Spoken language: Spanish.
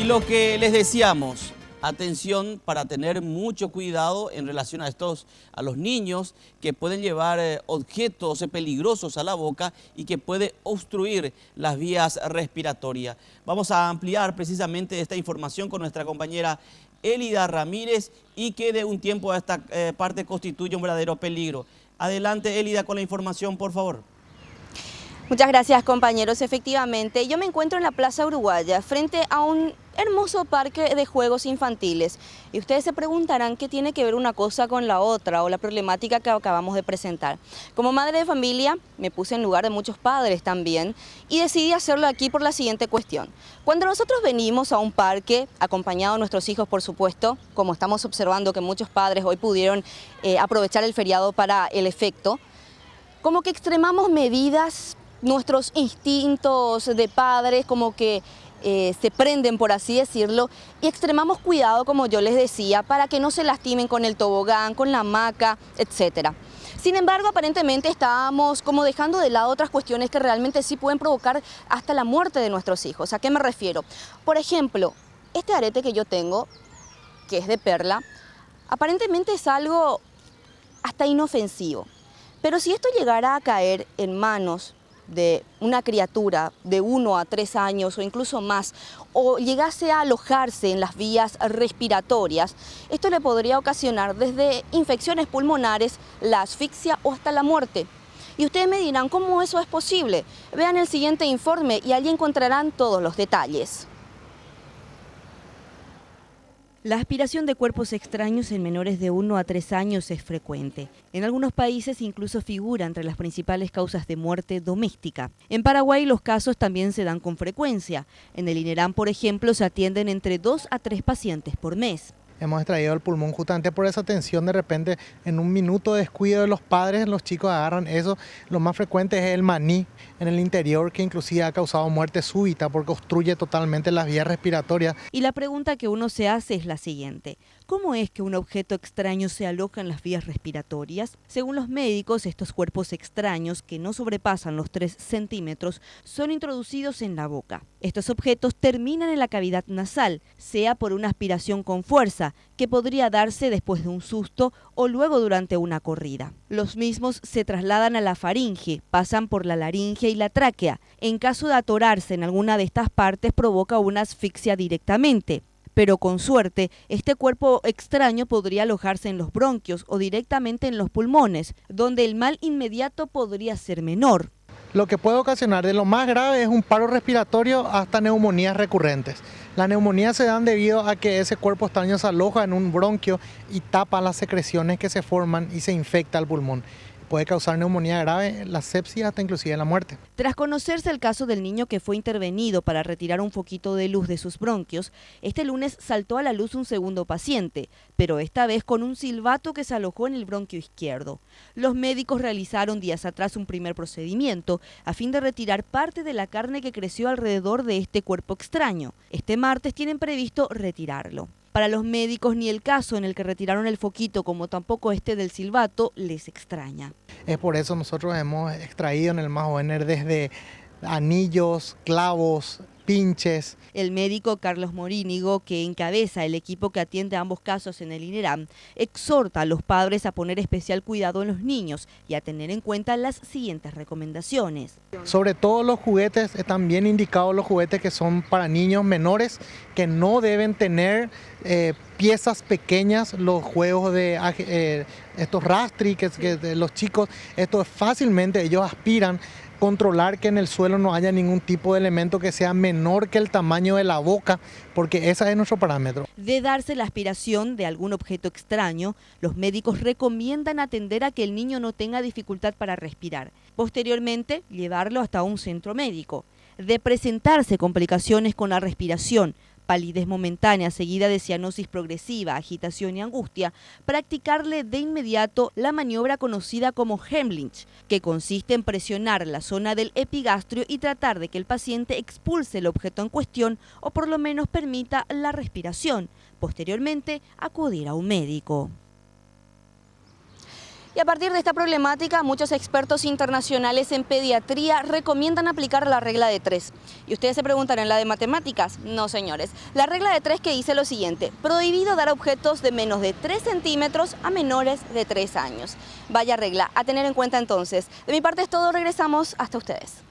lo que les decíamos, atención para tener mucho cuidado en relación a los niños que pueden llevar objetos peligrosos a la boca y que puede obstruir las vías respiratorias. Vamos a ampliar precisamente esta información con nuestra compañera Elida Ramírez y que de un tiempo a esta parte constituye un verdadero peligro. Adelante, Elida, con la información, por favor. Muchas gracias, compañeros. Efectivamente, yo me encuentro en la Plaza Uruguaya, frente a un hermoso parque de juegos infantiles. Y ustedes se preguntarán qué tiene que ver una cosa con la otra o la problemática que acabamos de presentar. Como madre de familia, me puse en lugar de muchos padres también y decidí hacerlo aquí por la siguiente cuestión. Cuando nosotros venimos a un parque, acompañados de nuestros hijos, por supuesto, como estamos observando que muchos padres hoy pudieron aprovechar el feriado para el efecto, como que extremamos medidas. Nuestros instintos de padres como que se prenden, por así decirlo, y extremamos cuidado, como yo les decía, para que no se lastimen con el tobogán, con la hamaca, etc. Sin embargo, aparentemente estábamos como dejando de lado otras cuestiones que realmente sí pueden provocar hasta la muerte de nuestros hijos. ¿A qué me refiero? Por ejemplo, este arete que yo tengo, que es de perla, aparentemente es algo hasta inofensivo. Pero si esto llegara a caer en manos de una criatura de 1 a 3 años o incluso más, o llegase a alojarse en las vías respiratorias, esto le podría ocasionar desde infecciones pulmonares, la asfixia o hasta la muerte. Y ustedes me dirán, ¿cómo eso es posible? Vean el siguiente informe y allí encontrarán todos los detalles. La aspiración de cuerpos extraños en menores de 1 a 3 años es frecuente. En algunos países incluso figura entre las principales causas de muerte doméstica. En Paraguay los casos también se dan con frecuencia. En el INERAM, por ejemplo, se atienden entre 2 a 3 pacientes por mes. Hemos extraído el pulmón justamente por esa tensión. De repente, en un minuto de descuido de los padres, los chicos agarran eso. Lo más frecuente es el maní en el interior, que inclusive ha causado muerte súbita porque obstruye totalmente las vías respiratorias. Y la pregunta que uno se hace es la siguiente: ¿cómo es que un objeto extraño se aloja en las vías respiratorias? Según los médicos, estos cuerpos extraños, que no sobrepasan los 3 centímetros, son introducidos en la boca. Estos objetos terminan en la cavidad nasal, sea por una aspiración con fuerza, que podría darse después de un susto o luego durante una corrida. Los mismos se trasladan a la faringe, pasan por la laringe y la tráquea. En caso de atorarse en alguna de estas partes, provoca una asfixia directamente. Pero con suerte, este cuerpo extraño podría alojarse en los bronquios o directamente en los pulmones, donde el mal inmediato podría ser menor. Lo que puede ocasionar de lo más grave es un paro respiratorio hasta neumonías recurrentes. Las neumonías se dan debido a que ese cuerpo extraño se aloja en un bronquio y tapa las secreciones que se forman y se infecta el pulmón. Puede causar neumonía grave, la sepsis, hasta inclusive la muerte. Tras conocerse el caso del niño que fue intervenido para retirar un foquito de luz de sus bronquios, este lunes saltó a la luz un segundo paciente, pero esta vez con un silbato que se alojó en el bronquio izquierdo. Los médicos realizaron días atrás un primer procedimiento a fin de retirar parte de la carne que creció alrededor de este cuerpo extraño. Este martes tienen previsto retirarlo. Para los médicos, ni el caso en el que retiraron el foquito como tampoco este del silbato les extraña. Es por eso nosotros hemos extraído en el Majovener desde anillos, clavos, pinches. El médico Carlos Morínigo, que encabeza el equipo que atiende ambos casos en el INERAM, exhorta a los padres a poner especial cuidado en los niños y a tener en cuenta las siguientes recomendaciones. Sobre todo los juguetes, están bien indicados los juguetes que son para niños menores, que no deben tener piezas pequeñas, los juegos de estos rastri, que de los chicos, esto fácilmente ellos aspiran. Controlar que en el suelo no haya ningún tipo de elemento que sea menor que el tamaño de la boca, porque ese es nuestro parámetro. De darse la aspiración de algún objeto extraño, los médicos recomiendan atender a que el niño no tenga dificultad para respirar. Posteriormente, llevarlo hasta un centro médico. De presentarse complicaciones con la respiración, palidez momentánea seguida de cianosis progresiva, agitación y angustia, practicarle de inmediato la maniobra conocida como Heimlich, que consiste en presionar la zona del epigastrio y tratar de que el paciente expulse el objeto en cuestión o por lo menos permita la respiración. Posteriormente, acudir a un médico. Y a partir de esta problemática, muchos expertos internacionales en pediatría recomiendan aplicar la regla de 3. Y ustedes se preguntarán, ¿la de matemáticas? No, señores. La regla de 3 que dice lo siguiente: prohibido dar objetos de menos de 3 centímetros a menores de 3 años. Vaya regla a tener en cuenta entonces. De mi parte es todo, regresamos hasta ustedes.